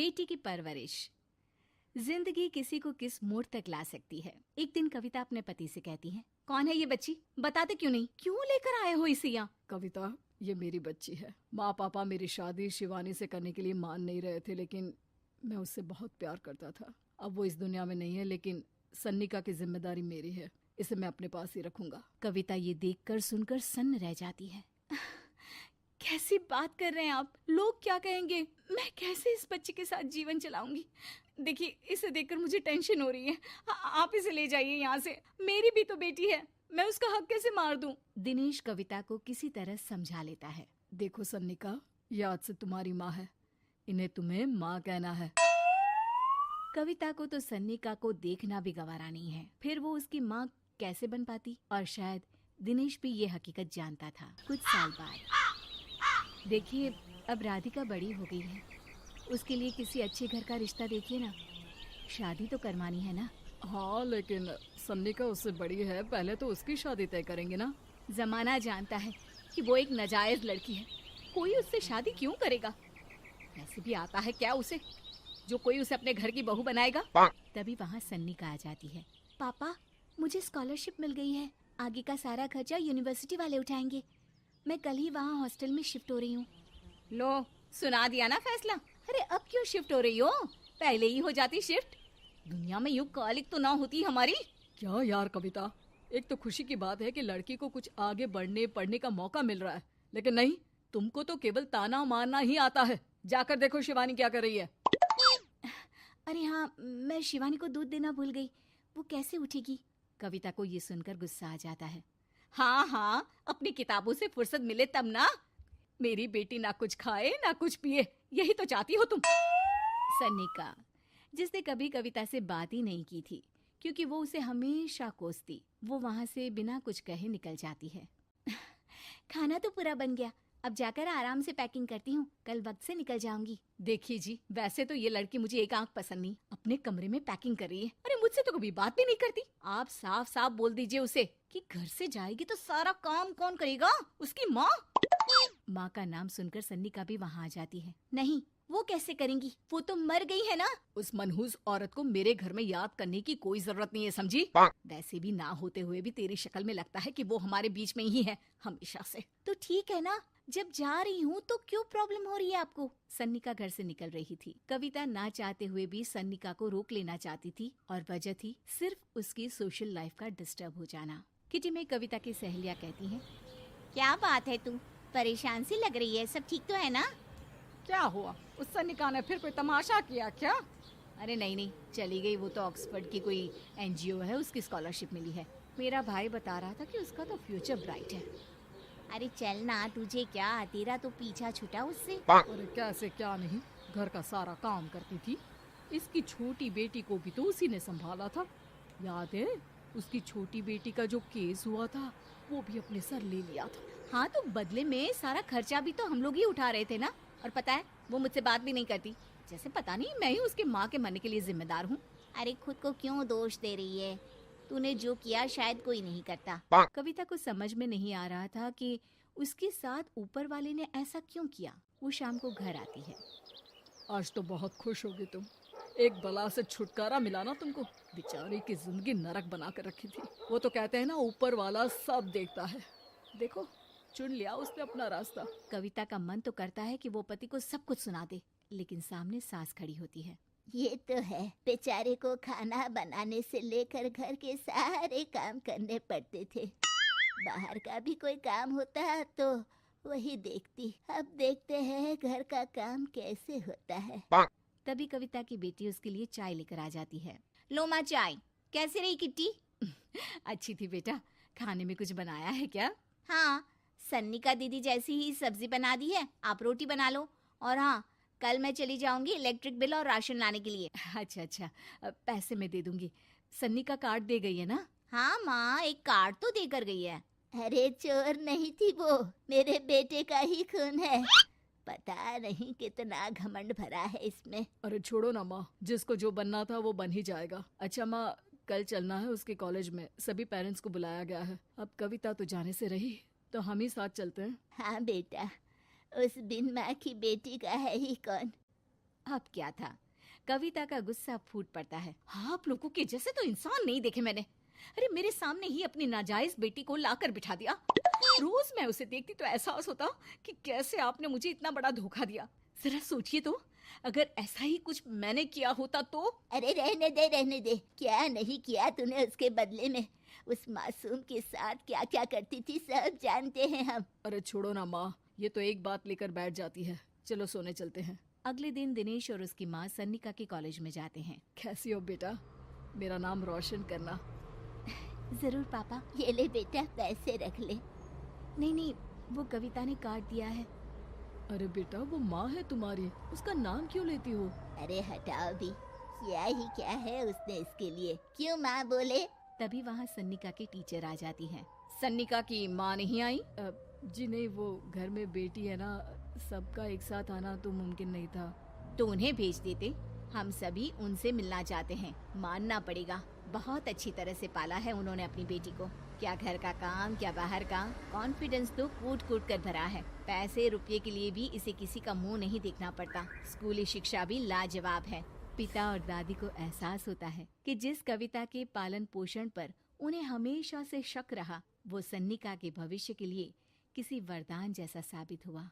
बेटी की परवरिश। जिंदगी किसी को किस मोड़ तक ला सकती है। एक दिन कविता अपने पति से कहती है, कौन है ये बच्ची, बताते क्यों नहीं, क्यों लेकर आए हो इसे यहाँ? कविता, ये मेरी बच्ची है। माँ पापा मेरी शादी शिवानी से करने के लिए मान नहीं रहे थे, लेकिन मैं उससे बहुत प्यार करता था। अब वो इस दुनिया में नहीं है, लेकिन सन्निका की जिम्मेदारी मेरी है। इसे मैं अपने पास ही रखूंगा। कविता ये देखकर सुनकर सन्न रह जाती है। कैसी बात कर रहे हैं आप? लोग क्या कहेंगे? मैं कैसे इस बच्चे के साथ जीवन चलाऊंगी? देखिए, इसे देखकर मुझे टेंशन हो रही है। आप इसे ले जाइए यहाँ से। मेरी भी तो बेटी है, मैं उसका हक कैसे मार दूं? दिनेश कविता को किसी तरह समझा लेता है। देखो सन्निका, ये आज से तुम्हारी माँ है। इन्हें तुम्हें माँ कहना है। कविता को तो सन्निका को देखना भी गवारा नहीं है, फिर वो उसकी माँ कैसे बन पाती? और शायद दिनेश भी ये हकीकत जानता था। कुछ साल बाद देखिए, अब राधिका बड़ी हो गई है, उसके लिए किसी अच्छे घर का रिश्ता देखिए ना। शादी तो करवानी है ना? हाँ, लेकिन सन्निका उससे बड़ी है, पहले तो उसकी शादी तय करेंगे ना। जमाना जानता है कि वो एक नाजायज लड़की है, कोई उससे शादी क्यों करेगा? ऐसे भी आता है क्या उसे, जो कोई उसे अपने घर की बहू बनाएगा? तभी वहाँ सन्निका आ जाती है। पापा, मुझे स्कॉलरशिप मिल गई है, आगे का सारा खर्चा यूनिवर्सिटी वाले उठाएंगे। मैं कल ही वहाँ हॉस्टल में शिफ्ट हो रही हूँ। लो, सुना दिया ना फैसला। अरे अब क्यों शिफ्ट हो रही हो? पहले ही हो जाती शिफ्ट। दुनिया में यूं कालिक तो ना होती हमारी। क्या यार कविता, एक तो खुशी की बात है कि लड़की को कुछ आगे बढ़ने पढ़ने का मौका मिल रहा है, लेकिन नहीं, तुमको तो केवल ताना मारना ही आता है। जाकर देखो शिवानी क्या कर रही है। अरे हाँ, मैं शिवानी को दूध देना भूल गई, वो कैसे उठेगी? कविता को ये सुनकर गुस्सा आ जाता है। हाँ हाँ, अपनी किताबों से फुर्सत मिले तब ना। मेरी बेटी ना कुछ खाए ना कुछ पिए, यही तो चाहती हो तुम। सन्निका, जिसने कभी कविता से बात ही नहीं की थी, क्योंकि वो उसे हमेशा कोसती, वो वहाँ से बिना कुछ कहे निकल जाती है। खाना तो पूरा बन गया, अब जाकर आराम से पैकिंग करती हूँ, कल वक्त से निकल जाऊंगी। देखिए जी, वैसे तो ये लड़की मुझे एक आंख पसंद नहीं, अपने कमरे में पैकिंग कर रही है। अरे मुझसे तो कभी बात भी नहीं करती। आप साफ साफ बोल दीजिए उसे कि घर से जाएगी तो सारा काम कौन करेगा? उसकी माँ। माँ का नाम सुनकर सन्निका भी वहाँ आ जाती है। नहीं, वो कैसे करेंगी, वो तो मर गई है ना। उस मनहूस औरत को मेरे घर में याद करने की कोई जरूरत नहीं है, समझी? वैसे भी ना होते हुए भी तेरी शक्ल में लगता है कि वो हमारे बीच में ही है हमेशा से। तो ठीक है ना, जब जा रही हूँ तो क्यों प्रॉब्लम हो रही है आपको? सन्निका घर से निकल रही थी। कविता ना चाहते हुए भी सन्निका को रोक लेना चाहती थी, और वजह थी सिर्फ उसकी सोशल लाइफ का डिस्टर्ब हो जाना। किटी में कविता की सहेलियाँ कहती हैं, क्या बात है, तू परेशान सी लग रही है, सब ठीक तो है ना? क्या हुआ, उस सन्निका ने फिर कोई तमाशा किया क्या? अरे नहीं नहीं, चली गई, वो तो ऑक्सफोर्ड की कोई NGO है, उसकी स्कॉलरशिप मिली है। मेरा भाई बता रहा था कि उसका तो फ्यूचर ब्राइट है। अरे चल ना, तुझे क्या, तेरा तो पीछा छूटा उससे। अरे कैसे क्या नहीं, घर का सारा काम करती थी। इसकी छोटी बेटी को भी तो उसी ने संभाला था। याद है, उसकी छोटी बेटी का जो केस हुआ था, वो भी अपने सर ले लिया था। हाँ, तो बदले में सारा खर्चा भी तो हम लोग ही उठा रहे थे ना। और पता है, वो मुझसे बात भी नहीं करती, जैसे पता नहीं मैं ही उसके माँ के मरने के लिए जिम्मेदार हूँ। अरे खुद को क्यों दोष दे रही है? तूने जो किया शायद कोई नहीं करता। कविता को समझ में नहीं आ रहा था कि उसके साथ ऊपर वाले ने ऐसा क्यों किया। वो शाम को घर आती है। आज तो बहुत खुश होगी तुम, एक बला से छुटकारा मिला ना तुमको। बेचारी की जिंदगी नरक बना कर रखी थी। वो तो कहते हैं ना, ऊपर वाला सब देखता है। देखो, चुन लिया उसने अपना रास्ता। कविता का मन तो करता है कि वो पति को सब कुछ सुना दे, लेकिन सामने सास खड़ी होती है। ये तो है, बेचारे को खाना बनाने से लेकर घर के सारे काम करने पड़ते थे। बाहर का भी कोई काम होता तो वही देखती। अब देखते हैं घर का काम कैसे होता है। तभी कविता की बेटी उसके लिए चाय लेकर आ जाती है। लो माँ चाय, कैसी रही किट्टी? अच्छी थी बेटा, खाने में कुछ बनाया है क्या? हाँ, सन्निका दीदी जैसी ही सब्जी बना दी है, आप रोटी बना लो। और हाँ, कल मैं चली जाऊंगी इलेक्ट्रिक बिल और राशन लाने के लिए। अच्छा अच्छा, पैसे मैं दे दूंगी। सन्नी का कार्ड दे गई है ना? हाँ माँ, एक कार्ड तो देकर गई है। अरे चोर नहीं थी वो, मेरे बेटे का ही खून है। पता नहीं कितना घमंड भरा है इसमें। अरे छोड़ो ना माँ, जिसको जो बनना था वो बन ही जाएगा। अच्छा माँ, कल चलना है उसके कॉलेज में, सभी पेरेंट्स को बुलाया गया है। अब कविता तो जाने से रही, तो हम ही साथ चलते हैं। हाँ बेटा, उस बिन माँ की बेटी का है ही कौन। अब क्या था, कविता का गुस्सा फूट पड़ता है। हाँ, आप लोगों के जैसे तो इंसान नहीं देखे मैंने। अरे मेरे सामने ही अपनी नाजायज बेटी को लाकर बिठा दिया। रोज मैं उसे देखती तो एहसास होता कि कैसे आपने मुझे इतना बड़ा धोखा दिया। जरा सोचिए तो, अगर ऐसा ही कुछ मैंने किया होता तो। अरे रहने दे, क्या नहीं किया तूने उसके बदले में। उस मासूम के साथ क्या क्या करती थी सब जानते हैं हम। अरे छोड़ो ना माँ, ये तो एक बात लेकर बैठ जाती है। चलो सोने चलते हैं। अगले दिन दिनेश और उसकी माँ सन्निका के कॉलेज में जाते हैं। कैसी हो बेटा, मेरा नाम रोशन करना। जरूर पापा, ये ले बेटा पैसे रख ले। नहीं, वो कविता ने काट दिया है। अरे बेटा, वो माँ है तुम्हारी, उसका नाम क्यों लेती हो? अरे हटाओ भी, क्या ही क्या है उसने इसके लिए, क्यों माँ बोले। तभी वहाँ सन्निका की टीचर आ जाती हैं। सन्निका की माँ नहीं आई? जी नहीं, वो घर में बेटी है ना, सबका एक साथ आना तो मुमकिन नहीं था। तो उन्हें भेज देते, हम सभी उनसे मिलना चाहते हैं। मानना पड़ेगा, बहुत अच्छी तरह से पाला है उन्होंने अपनी बेटी को। क्या घर का काम, क्या बाहर का, कॉन्फिडेंस तो कूट कूट कर भरा है। पैसे रुपये के लिए भी इसे किसी का मुंह नहीं देखना पड़ता। स्कूली शिक्षा भी लाजवाब है। पिता और दादी को एहसास होता है कि जिस कविता के पालन पोषण पर उन्हें हमेशा से शक रहा, वो सन्निका के भविष्य के लिए किसी वरदान जैसा साबित हुआ।